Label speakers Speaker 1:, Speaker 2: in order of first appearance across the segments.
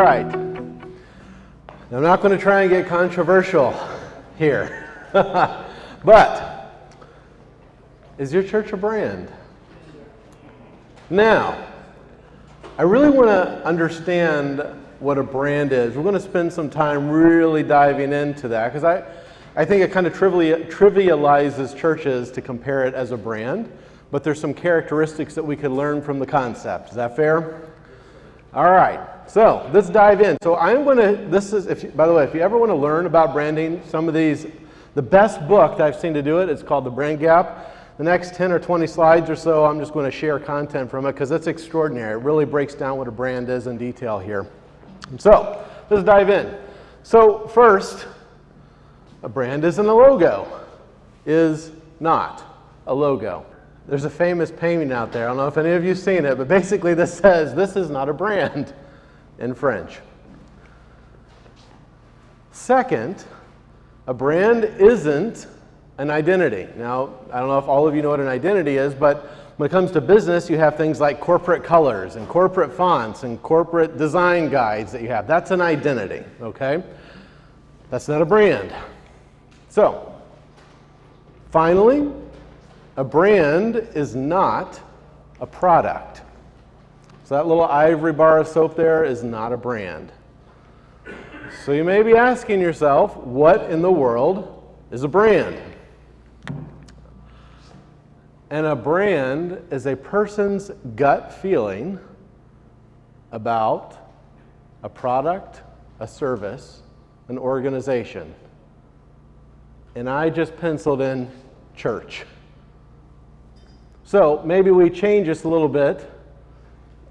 Speaker 1: right. Now, I'm not going to try and get controversial here. But, is your church a brand? Now, I really want to understand what a brand is. We're going to spend some time really diving into that because I think it kind of trivializes churches to compare it as a brand, but there's some characteristics that we could learn from the concept. Is that fair? All right, so let's dive in. So I'm going to, by the way, if you ever want to learn about branding, some of these, the best book that I've seen to do it is called The Brand Gap. The next 10 or 20 slides or so, I'm just going to share content from it because it's extraordinary. It really breaks down what a brand is in detail here. So let's dive in. So first, a brand isn't a logo. Is not a logo. There's a famous painting out there. I don't know if any of you have seen it, but basically this says, this is not a brand in French. Second, a brand isn't an identity. Now, I don't know if all of you know what an identity is, but when it comes to business, you have things like corporate colors and corporate fonts and corporate design guides that you have. That's an identity, okay? That's not a brand. So, finally, a brand is not a product. So that little ivory bar of soap there is not a brand. So you may be asking yourself, what in the world is a brand? And a brand is a person's gut feeling about a product, a service, an organization. And I just penciled in church. So maybe we change this a little bit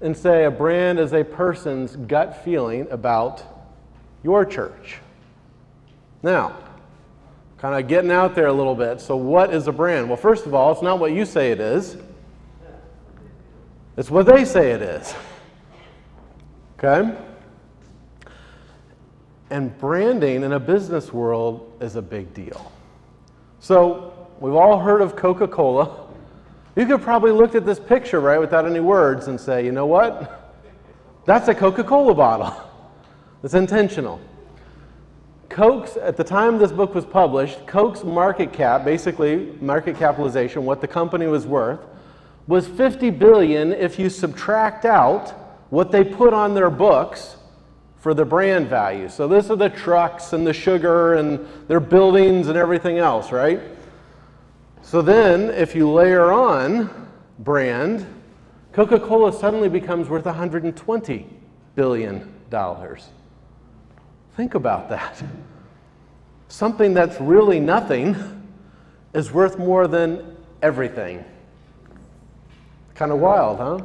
Speaker 1: and say a brand is a person's gut feeling about your church. Now, kind of getting out there a little bit. So what is a brand? Well, first of all, it's not what you say it is. It's what they say it is. Okay? And branding in a business world is a big deal. So we've all heard of Coca-Cola. You could probably look at this picture, right, without any words and say, you know what? That's a Coca-Cola bottle. It's intentional. Coke's, at the time this book was published, Coke's market cap, basically market capitalization, what the company was worth, was $50 billion if you subtract out what they put on their books for the brand value. So this are the trucks and the sugar and their buildings and everything else, right? So then if you layer on brand, Coca-Cola suddenly becomes worth $120 billion. Think about that. Something that's really nothing is worth more than everything. Kind of wild, huh?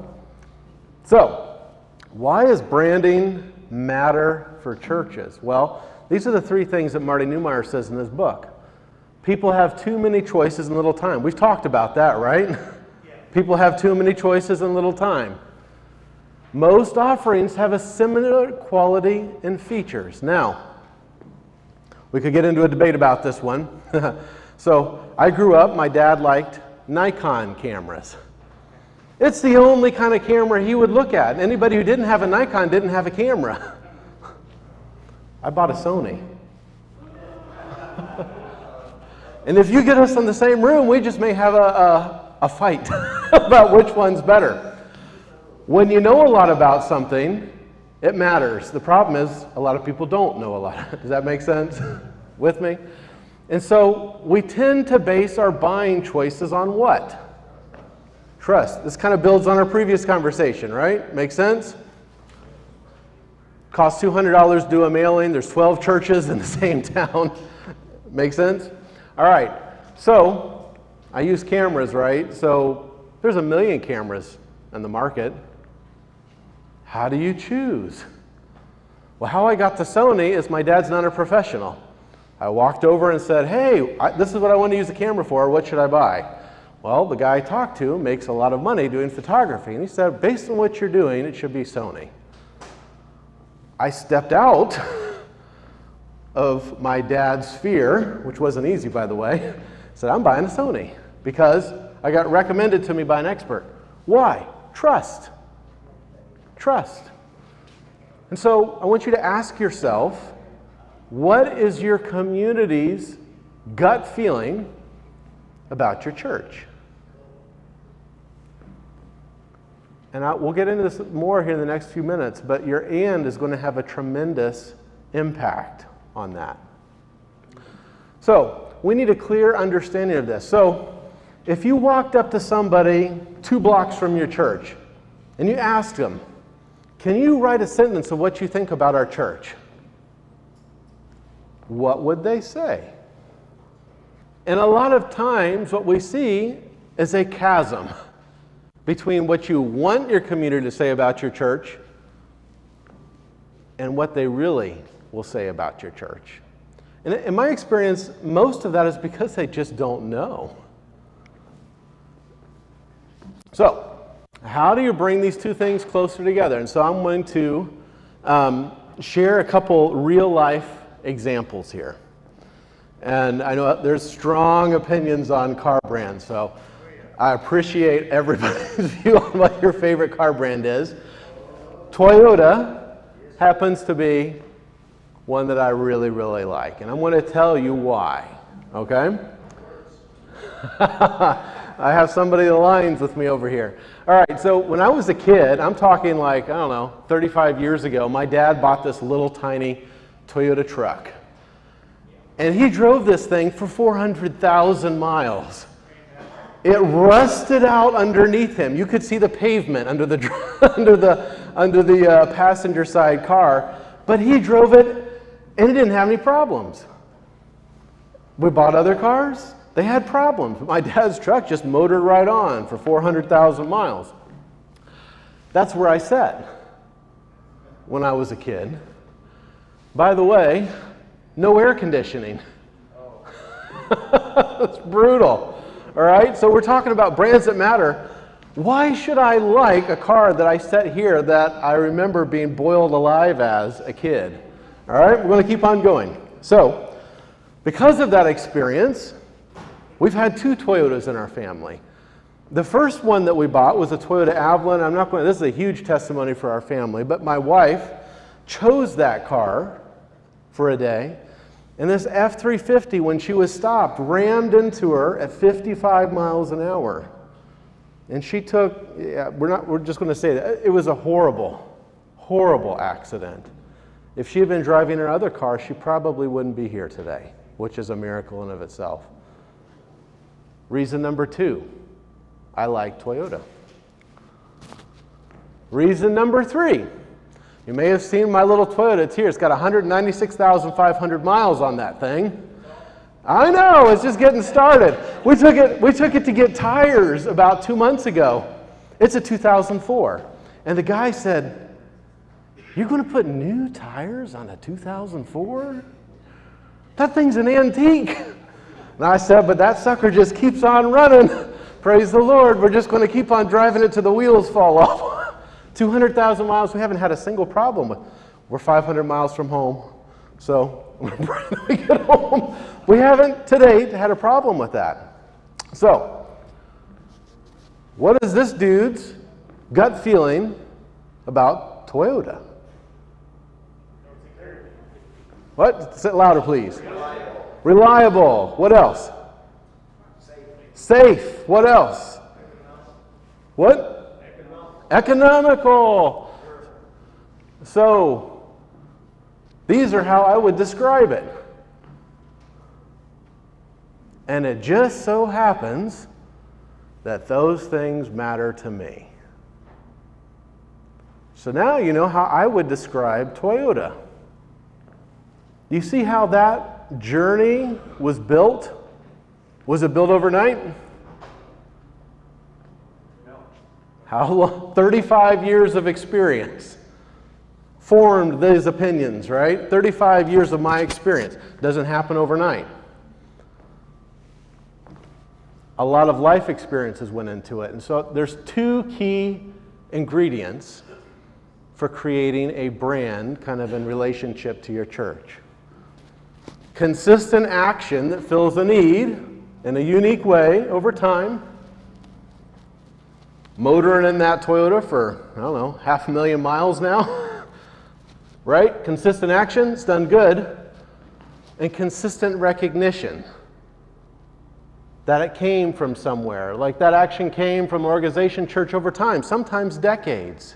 Speaker 1: So, why does branding matter for churches? Well, these are the three things that Marty Neumeier says in his book. People have too many choices and little time. We've talked about that, right? Yeah. People have too many choices and little time. Most offerings have a similar quality and features. Now, we could get into a debate about this one. So, I grew up, my dad liked Nikon cameras. It's the only kind of camera he would look at. Anybody who didn't have a Nikon didn't have a camera. I bought a Sony. And if you get us in the same room, we just may have a fight about which one's better. When you know a lot about something, it matters. The problem is a lot of people don't know a lot. Does that make sense with me? And so we tend to base our buying choices on what? Trust. This kind of builds on our previous conversation, right? Make sense? Costs $200 to do a mailing. There's 12 churches in the same town. Make sense? All right. So I use cameras, right? So there's 1 million cameras in the market. How do you choose? Well, how I got to Sony is my dad's not a professional. I walked over and said, hey, this is what I want to use the camera for. What should I buy? Well, the guy I talked to makes a lot of money doing photography. And he said, based on what you're doing, it should be Sony. I stepped out of my dad's sphere, which wasn't easy, by the way. Said, I'm buying a Sony because I got recommended to me by an expert. Why? Trust. Trust. And so I want you to ask yourself, what is your community's gut feeling about your church? And we'll get into this more here in the next few minutes, but your and is going to have a tremendous impact on that. So we need a clear understanding of this. So if you walked up to somebody 2 blocks from your church and you asked them, can you write a sentence of what you think about our church? What would they say? And a lot of times what we see is a chasm between what you want your community to say about your church and what they really will say about your church. And in my experience, most of that is because they just don't know. So, how do you bring these two things closer together? And so I'm going to share a couple real-life examples here. And I know there's strong opinions on car brands, so I appreciate everybody's view on what your favorite car brand is. Toyota happens to be one that I really, really like, and I'm going to tell you why, okay? I have somebody that aligns with me over here. All right, so when I was a kid, I'm talking like, I don't know, 35 years ago, my dad bought this little tiny Toyota truck. And he drove this thing for 400,000 miles. It rusted out underneath him. You could see the pavement under the passenger side car, but he drove it and it didn't have any problems. We bought other cars. They had problems. My dad's truck just motored right on for 400,000 miles. That's where I sat when I was a kid. By the way, no air conditioning. It's brutal. All right, so we're talking about brands that matter. Why should I like a car that I set here that I remember being boiled alive as a kid? All right, we're going to keep on going. So, because of that experience, we've had 2 Toyotas in our family. The first one that we bought was a Toyota Avalon. This is a huge testimony for our family, but my wife chose that car for a day, and this F-350, when she was stopped, rammed into her at 55 miles an hour. And she took, we're just going to say that, it was a horrible, horrible accident. If she had been driving her other car, she probably wouldn't be here today, which is a miracle in of itself. Reason number 2, I like Toyota. Reason number 3, you may have seen my little Toyota. It's here. It's got 196,500 miles on that thing. I know, it's just getting started. We took it to get tires about 2 months ago. It's a 2004. And the guy said, "You're going to put new tires on a 2004? That thing's an antique." And I said, "But that sucker just keeps on running. Praise the Lord. We're just going to keep on driving it till the wheels fall off." 200,000 miles, we haven't had a single problem with. We're 500 miles from home. So when we get home, we haven't to date had a problem with that. So, what is this dude's gut feeling about Toyota? What? Say it louder, please. Reliable. What else? Safe. What else? What? Economical. So, these are how I would describe it. And it just so happens that those things matter to me. So now you know how I would describe Toyota. You see how that journey was built? Was it built overnight? How long? 35 years of experience formed these opinions, right? 35 years of my experience. Doesn't happen overnight. A lot of life experiences went into it. And so there's 2 key ingredients for creating a brand kind of in relationship to your church. Consistent action that fills a need in a unique way over time. Motoring in that Toyota for, I don't know, 500,000 miles now. right? Consistent action, it's done good. And consistent recognition that it came from somewhere. Like that action came from an organization, church over time, sometimes decades.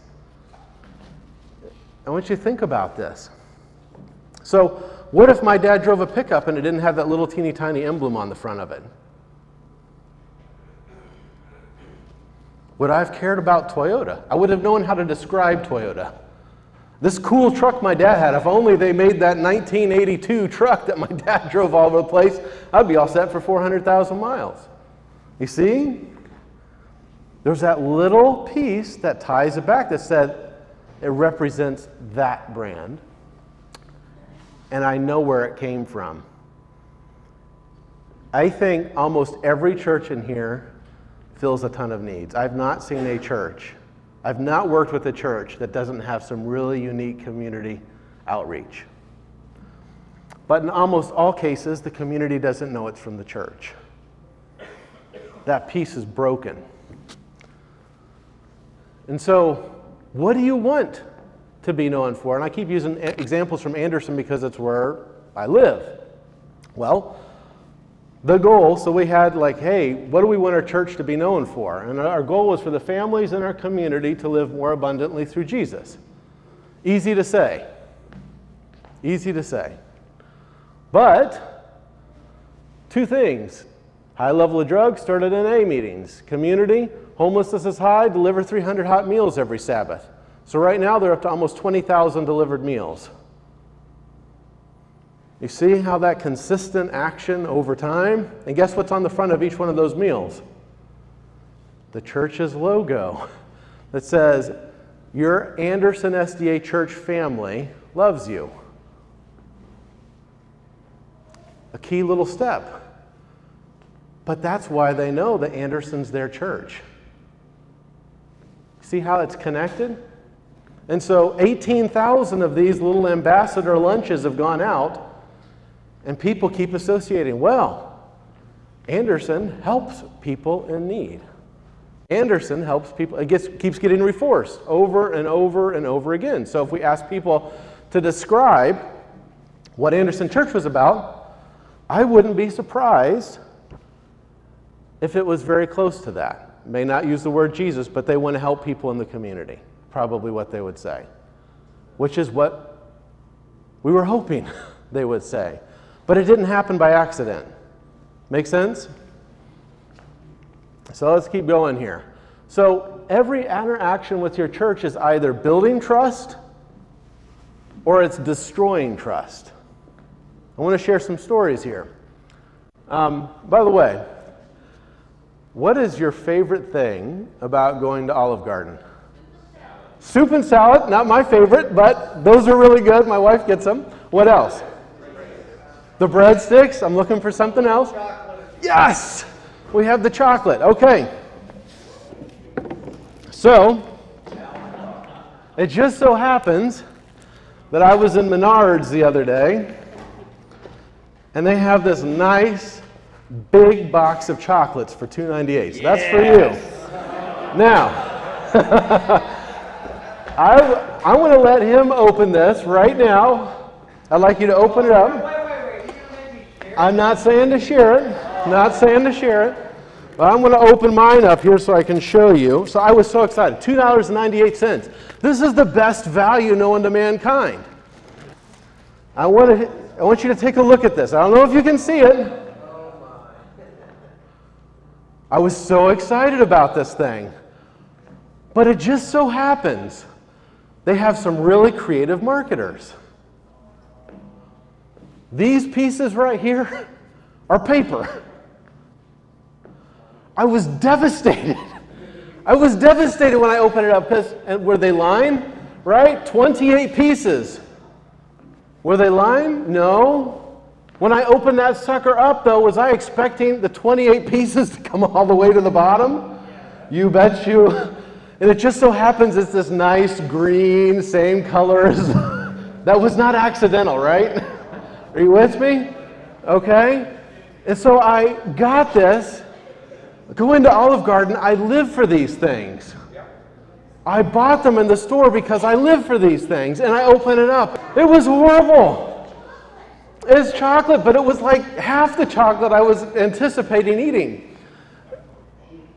Speaker 1: I want you to think about this. So what if my dad drove a pickup and it didn't have that little teeny tiny emblem on the front of it? Would I have cared about Toyota? I would have known how to describe Toyota. This cool truck my dad had, if only they made that 1982 truck that my dad drove all over the place, I'd be all set for 400,000 miles. You see? There's that little piece that ties it back that said it represents that brand. And I know where it came from. I think almost every church in here fills a ton of needs. I've not seen a church, I've not worked with a church that doesn't have some really unique community outreach. But in almost all cases, the community doesn't know it's from the church. That piece is broken. And so, what do you want to be known for? And I keep using examples from Anderson because it's where I live. Well, the goal, so we had like, hey, what do we want our church to be known for? And our goal was for the families in our community to live more abundantly through Jesus. Easy to say. Easy to say. But, two things. High level of drugs, started NA meetings. Community, homelessness is high, deliver 300 hot meals every Sabbath. So right now they're up to almost 20,000 delivered meals. You see how that consistent action over time? And guess what's on the front of each one of those meals? The church's logo that says, your Anderson SDA church family loves you. A key little step. But that's why they know that Anderson's their church. See how it's connected? And so 18,000 of these little ambassador lunches have gone out. And people keep associating, well, Anderson helps people in need. Anderson helps people, it keeps getting reinforced over and over and over again. So if we ask people to describe what Anderson Church was about, I wouldn't be surprised if it was very close to that. May not use the word Jesus, but they want to help people in the community. Probably what they would say. Which is what we were hoping they would say. But it didn't happen by accident. Make sense? So let's keep going here. So every interaction with your church is either building trust or it's destroying trust. I want to share some stories here. By the way, what is your favorite thing about going to Olive Garden? Soup and salad, not my favorite, but those are really good. My wife gets them. What else? The breadsticks. I'm looking for something else. Yes! We have the chocolate. Okay. So, it just so happens that I was in Menards the other day, and they have this nice big box of chocolates for $2.98. So that's for you. Now, I want to let him open this right now. I'd like you to open it up. I'm not saying to share it. Not saying to share it. But I'm going to open mine up here so I can show you. So I was so excited. $2.98. This is the best value known to mankind. I want you to take a look at this. I don't know if you can see it. I was so excited about this thing. But it just so happens they have some really creative marketers. These pieces right here are paper. I was devastated. I was devastated when I opened it up because were they lined? Right? 28 pieces. Were they lined? No. When I opened that sucker up, though, was I expecting the 28 pieces to come all the way to the bottom? You bet you. And it just so happens it's this nice green, same colors. That was not accidental, right? Are you with me? Okay. And so I got this. Go into Olive Garden. I live for these things. I bought them in the store because I live for these things, and I open it up. It was horrible. It's chocolate, but it was like half the chocolate I was anticipating eating.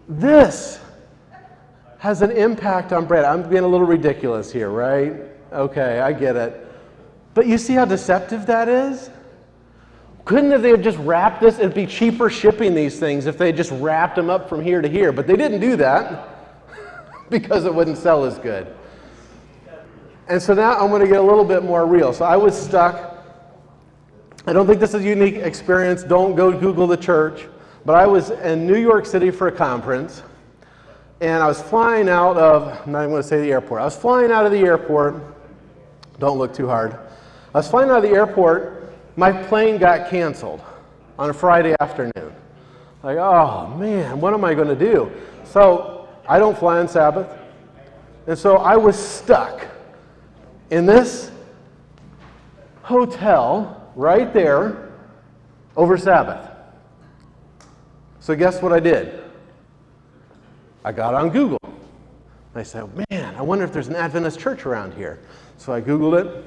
Speaker 1: This has an impact on bread. I'm being a little ridiculous here, right? Okay, I get it. But you see how deceptive that is? Couldn't they have just wrapped this? It'd be cheaper shipping these things if they just wrapped them up from here to here. But they didn't do that because it wouldn't sell as good. And so now I'm going to get a little bit more real. So I was stuck. I don't think this is a unique experience. Don't go Google the church. But I was in New York City for a conference. And I was flying out of, I'm not even going to say the airport. I was flying out of the airport. Don't look too hard. I was flying out of the airport. My plane got canceled on a Friday afternoon. Like, oh man, what am I going to do? So I don't fly on Sabbath. And so I was stuck in this hotel right there over Sabbath. So guess what I did? I got on Google. I said, man, I wonder if there's an Adventist church around here. So I Googled it.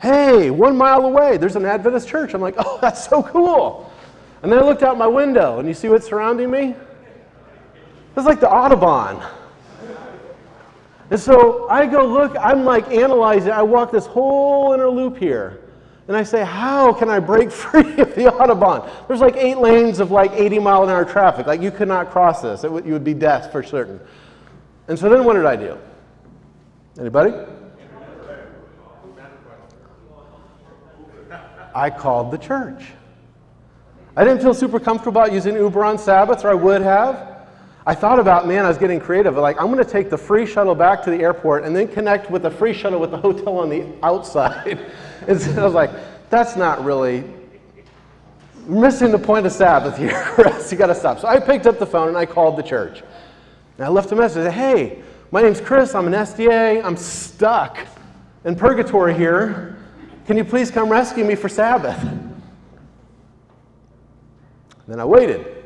Speaker 1: Hey, 1 mile away, there's an Adventist church. I'm like, oh, that's so cool. And then I looked out my window, and you see what's surrounding me? It's like the Audubon. And so I go look, I'm like analyzing. I walk this whole inner loop here. And I say, how can I break free of the Audubon? There's like 8 lanes of like 80-mile-an-hour traffic. Like you could not cross this. You would be death for certain. And so then what did I do? Anybody? I called the church. I didn't feel super comfortable about using Uber on Sabbath, or I would have. I thought about, man, I was getting creative. Like, I'm going to take the free shuttle back to the airport and then connect with the free shuttle with the hotel on the outside. And so I was like, that's not really, missing the point of Sabbath here, Chris. You got to stop. So I picked up the phone and I called the church. And I left a message. I said, hey, my name's Chris. I'm an SDA. I'm stuck in purgatory here. Can you please come rescue me for Sabbath? Then I waited.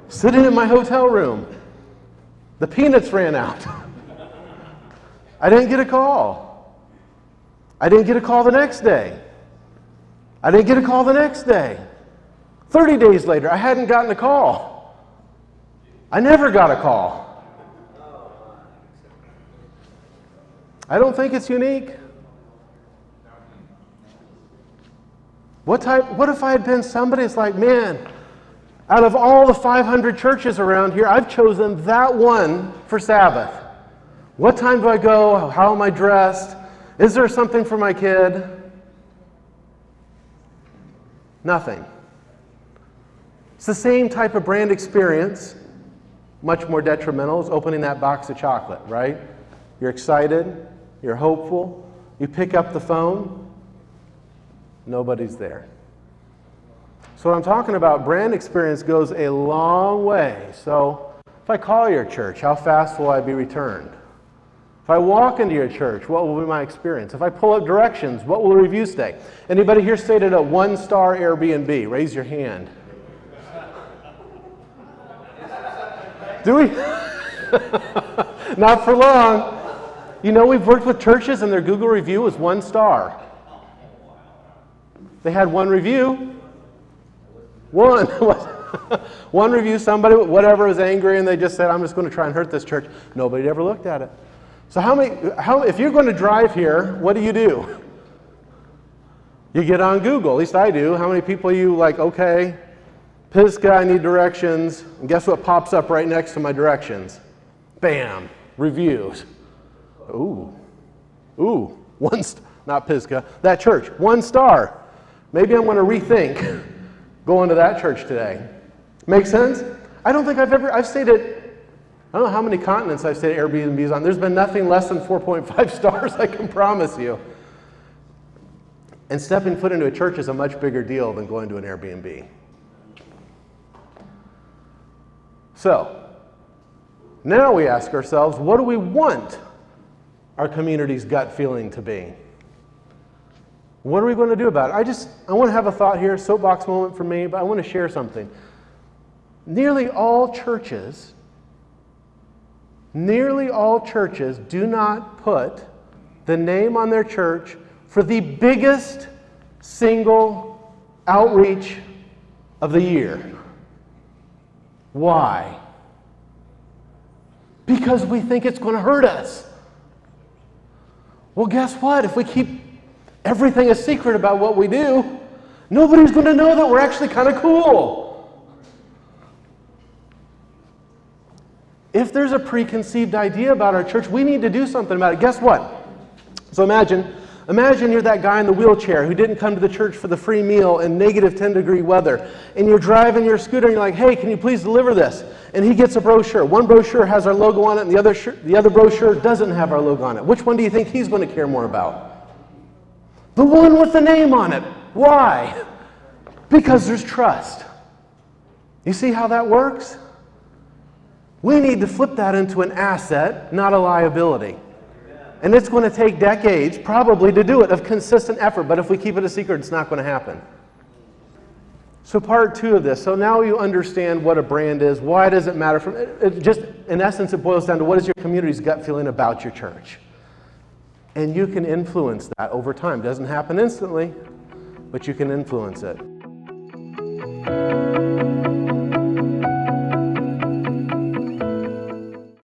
Speaker 1: Sitting in my hotel room. The peanuts ran out. I didn't get a call. I didn't get a call the next day. I didn't get a call the next day. 30 days later, I hadn't gotten a call. I never got a call. I don't think it's unique. What if I had been somebody that's like, man, out of all the 500 churches around here, I've chosen that one for Sabbath. What time do I go? How am I dressed? Is there something for my kid? Nothing. It's the same type of brand experience, much more detrimental, as opening that box of chocolate, right? You're excited, you're hopeful, you pick up the phone, nobody's there. So what I'm talking about, brand experience goes a long way. So if I call your church, how fast will I be returned? If I walk into your church, what will be my experience? If I pull up directions, what will the review say? Anybody here stayed at a 1-star Airbnb? Raise your hand. Do we? Not for long. You know, we've worked with churches and their Google review was 1 star. They had 1 review. One review, somebody, whatever, was angry and they just said, I'm just going to try and hurt this church. Nobody ever looked at it. So if you're going to drive here, what do? You get on Google, at least I do. How many people are you like, okay, Pisgah, I need directions. And guess what pops up right next to my directions? Bam, reviews. Ooh, not Pisgah, that church, 1 star. Maybe I'm going to rethink going to that church today. Make sense? I don't think I've stayed at, I don't know how many continents I've stayed at Airbnbs on. There's been nothing less than 4.5 stars, I can promise you. And stepping foot into a church is a much bigger deal than going to an Airbnb. So, now we ask ourselves, what do we want our community's gut feeling to be? What are we going to do about it? I want to have a thought here, soapbox moment for me, but I want to share something. nearly all churches do not put the name on their church for the biggest single outreach of the year. Why? Because we think it's going to hurt us. Well, guess what? If we keep everything a secret about what we do, nobody's going to know that we're actually kind of cool. If there's a preconceived idea about our church, we need to do something about it. Guess what? So imagine you're that guy in the wheelchair who didn't come to the church for the free meal in negative 10-degree weather, and you're driving your scooter and you're like, hey, can you please deliver this? And he gets a brochure. One brochure has our logo on it, and the other brochure doesn't have our logo on it. Which one do you think he's going to care more about? The one with the name on it. Why? Because there's trust. You see how that works? We need to flip that into an asset, not a liability. And it's going to take decades, probably, to do it, of consistent effort. But if we keep it a secret, it's not going to happen. So part 2 of this. So now you understand what a brand is. Why does it matter? Just in essence, it boils down to what is your community's gut feeling about your church. And you can influence that over time. It doesn't happen instantly, but you can influence it.